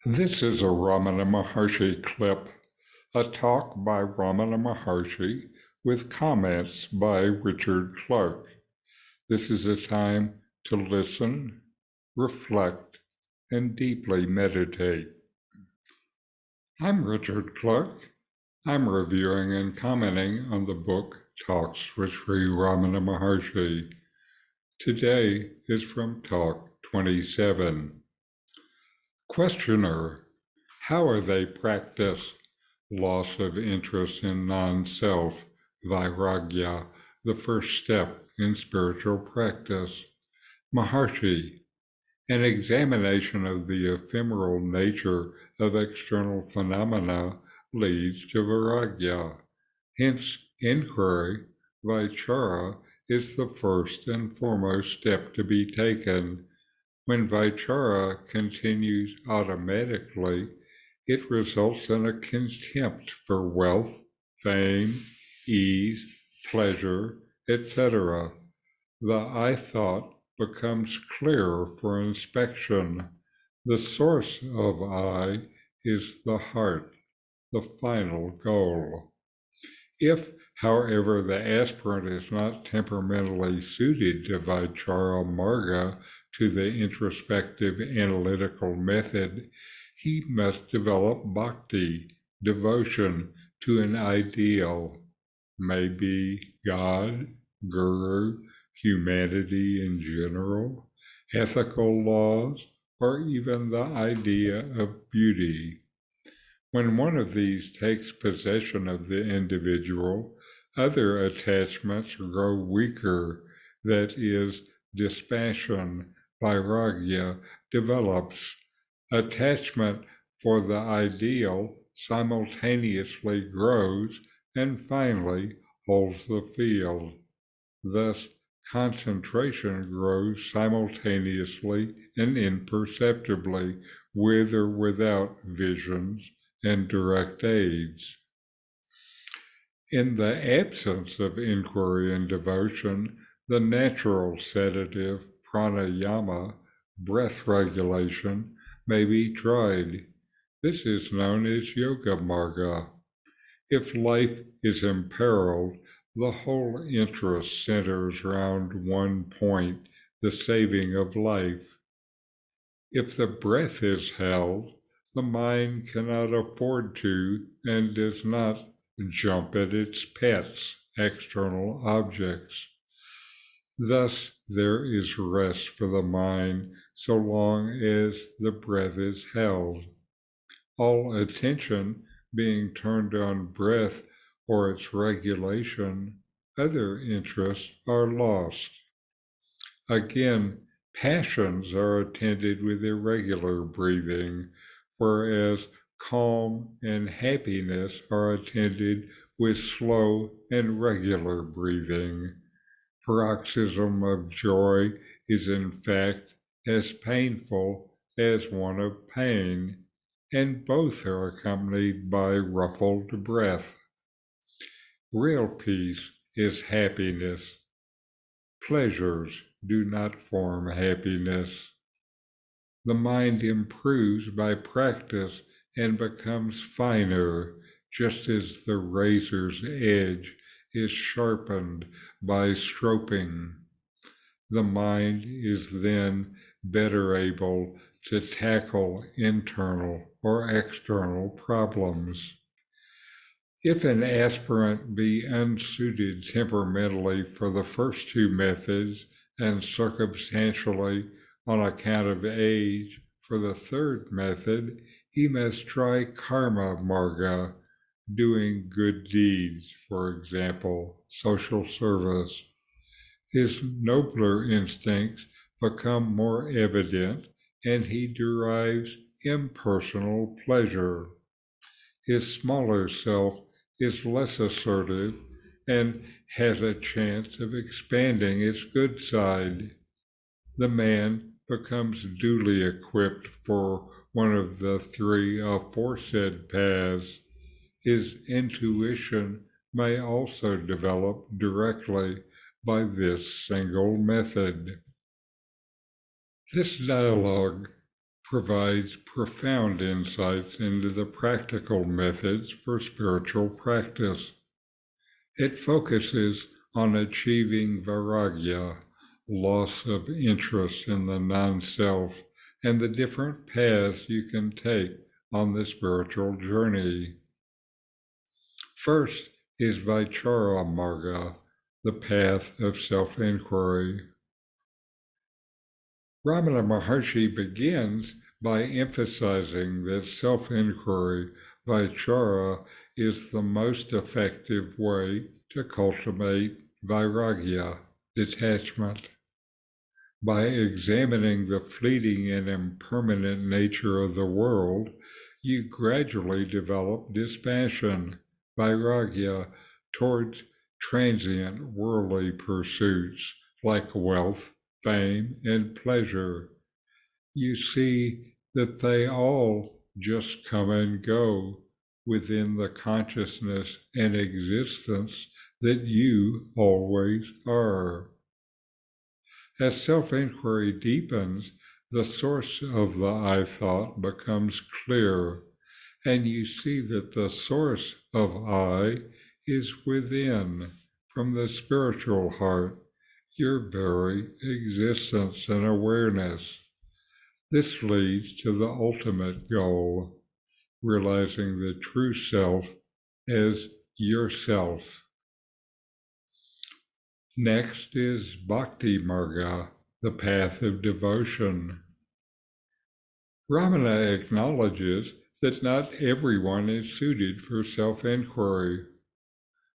This is a Ramana Maharshi clip, a talk by Ramana Maharshi with comments by Richard Clarke. This is a time to listen, reflect, and deeply meditate. I'm Richard Clarke. I'm reviewing and commenting on the book Talks with Sri Ramana Maharshi. Today is from Talk 27. Questioner: how are they practice loss of interest in non-self, vairagya, the first step in spiritual practice? Maharshi: an examination of the ephemeral nature of external phenomena leads to vairagya. Hence, inquiry, vichara, is the first and foremost step to be taken. When vichara continues automatically, it results in a contempt for wealth, fame, ease, pleasure, etc. The I thought becomes clear for inspection. The source of I is the heart, the final goal. If, however, the aspirant is not temperamentally suited to Vichara Marga, to the introspective analytical method, he must develop bhakti, devotion to an ideal, maybe God, Guru, humanity in general, ethical laws, or even the idea of beauty. When one of these takes possession of the individual, other attachments grow weaker, that is, dispassion, vairagya, develops. Attachment for the ideal simultaneously grows and finally holds the field. Thus, concentration grows simultaneously and imperceptibly, with or without visions and direct aids. In the absence of inquiry and devotion, the natural sedative pranayama, breath regulation, may be tried. This is known as yoga marga. If life is imperiled, the whole interest centers round one point, the saving of life. If the breath is held, the mind cannot afford to and does not jump at its pets, external objects. Thus, there is rest for the mind so long as the breath is held. All attention being turned on breath or its regulation, other interests are lost. Again, passions are attended with irregular breathing, whereas calm and happiness are attended with slow and regular breathing. Paroxysm of joy is in fact as painful as one of pain, and both are accompanied by ruffled breath. Real peace is happiness. Pleasures do not form happiness. The mind improves by practice and becomes finer, just as the razor's edge is sharpened by stropping. The mind is then better able to tackle internal or external problems. If an aspirant be unsuited temperamentally for the first two methods and circumstantially on account of age for the third method, he must try karma marga, doing good deeds, for example, social service. His nobler instincts become more evident and he derives impersonal pleasure. His smaller self is less assertive and has a chance of expanding its good side. The man becomes duly equipped for one of the three aforesaid paths. His intuition may also develop directly by this single method. This dialogue provides profound insights into the practical methods for spiritual practice. It focuses on achieving vairagya, loss of interest in the non-self, and the different paths you can take on the spiritual journey. First is Vichara Marga, the path of self-inquiry. Ramana Maharshi begins by emphasizing that self-inquiry, Vichara, is the most effective way to cultivate vairagya, detachment. By examining the fleeting and impermanent nature of the world, you gradually develop dispassion, vairagya, towards transient worldly pursuits like wealth, fame, and pleasure. You see that they all just come and go within the consciousness and existence that you always are. As self-inquiry deepens, the source of the I thought becomes clear, and you see that the source of I is within, from the spiritual heart, your very existence and awareness. This leads to the ultimate goal, realizing the true self as yourself. Next is Bhakti Marga, the path of devotion. Ramana acknowledges that not everyone is suited for self-inquiry.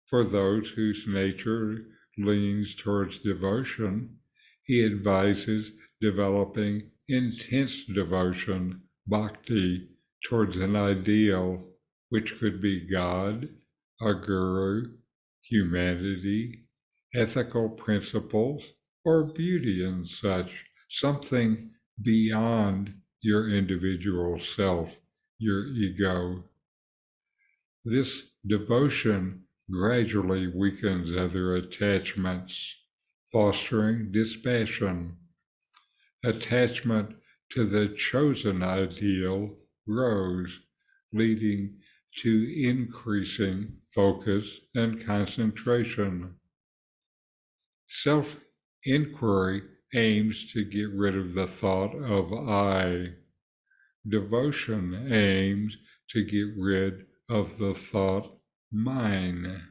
For those whose nature leans towards devotion, he advises developing intense devotion, bhakti, towards an ideal, which could be God, a guru, humanity, ethical principles, or beauty and such, something beyond your individual self, your ego. This devotion gradually weakens other attachments, fostering dispassion. Attachment to the chosen ideal grows, leading to increasing focus and concentration. Self-inquiry aims to get rid of the thought of I. Devotion aims to get rid of the thought mine.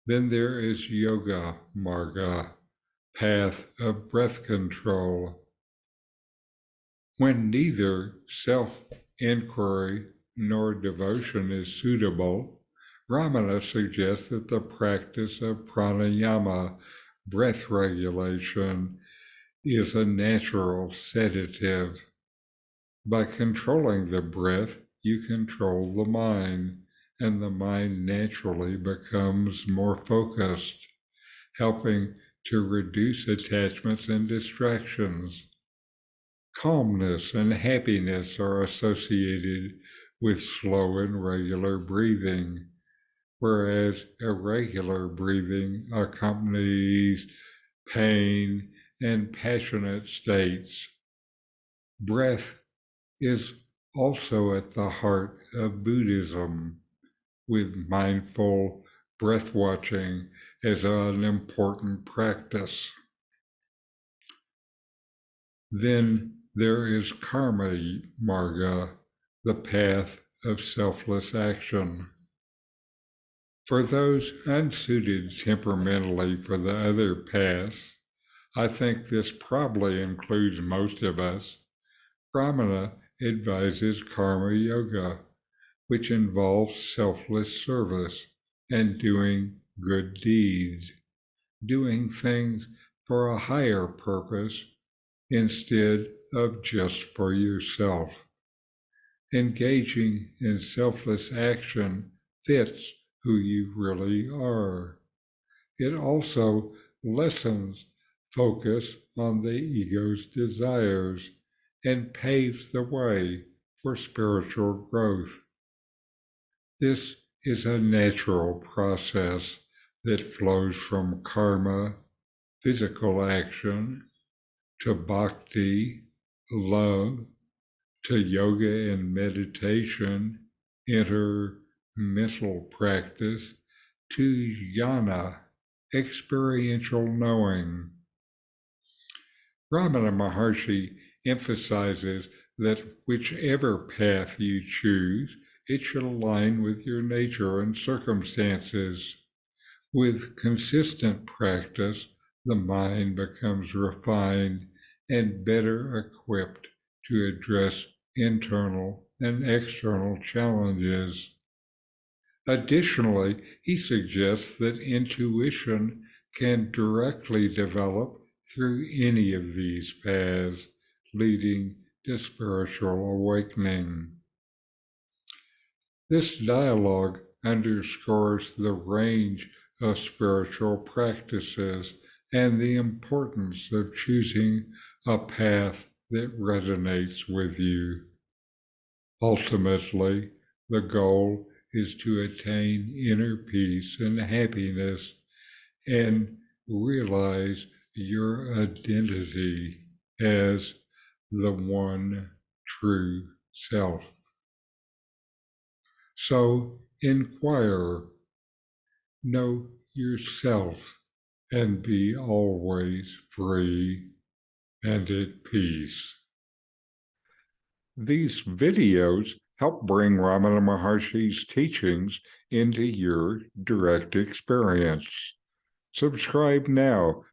Then there is Yoga Marga, path of breath control. When neither self-inquiry nor devotion is suitable, Ramana suggests that the practice of pranayama, breath regulation, is a natural sedative. By controlling the breath, you control the mind, and the mind naturally becomes more focused, helping to reduce attachments and distractions. Calmness and happiness are associated with slow and regular breathing, whereas irregular breathing accompanies pain and passionate states. Breath is also at the heart of Buddhism, with mindful breath watching as an important practice. Then there is Karma Marga, the path of selfless action. For those unsuited temperamentally for the other paths, I think this probably includes most of us, Ramana advises karma yoga, which involves selfless service and doing good deeds, doing things for a higher purpose instead of just for yourself. Engaging in selfless action fits who you really are. It also lessens focus on the ego's desires and paves the way for spiritual growth. This is a natural process that flows from karma, physical action, to bhakti, love, to yoga and meditation, enter mental practice, to jnana, experiential knowing. Ramana Maharshi emphasizes that whichever path you choose, it should align with your nature and circumstances. With consistent practice, the mind becomes refined and better equipped to address internal and external challenges. Additionally, he suggests that intuition can directly develop through any of these paths, leading to spiritual awakening. This dialogue underscores the range of spiritual practices and the importance of choosing a path that resonates with you. Ultimately, the goal is to attain inner peace and happiness and realize your identity as the one true self. So inquire, know yourself, and be always free and at peace. These videos help bring Ramana Maharshi's teachings into your direct experience. Subscribe now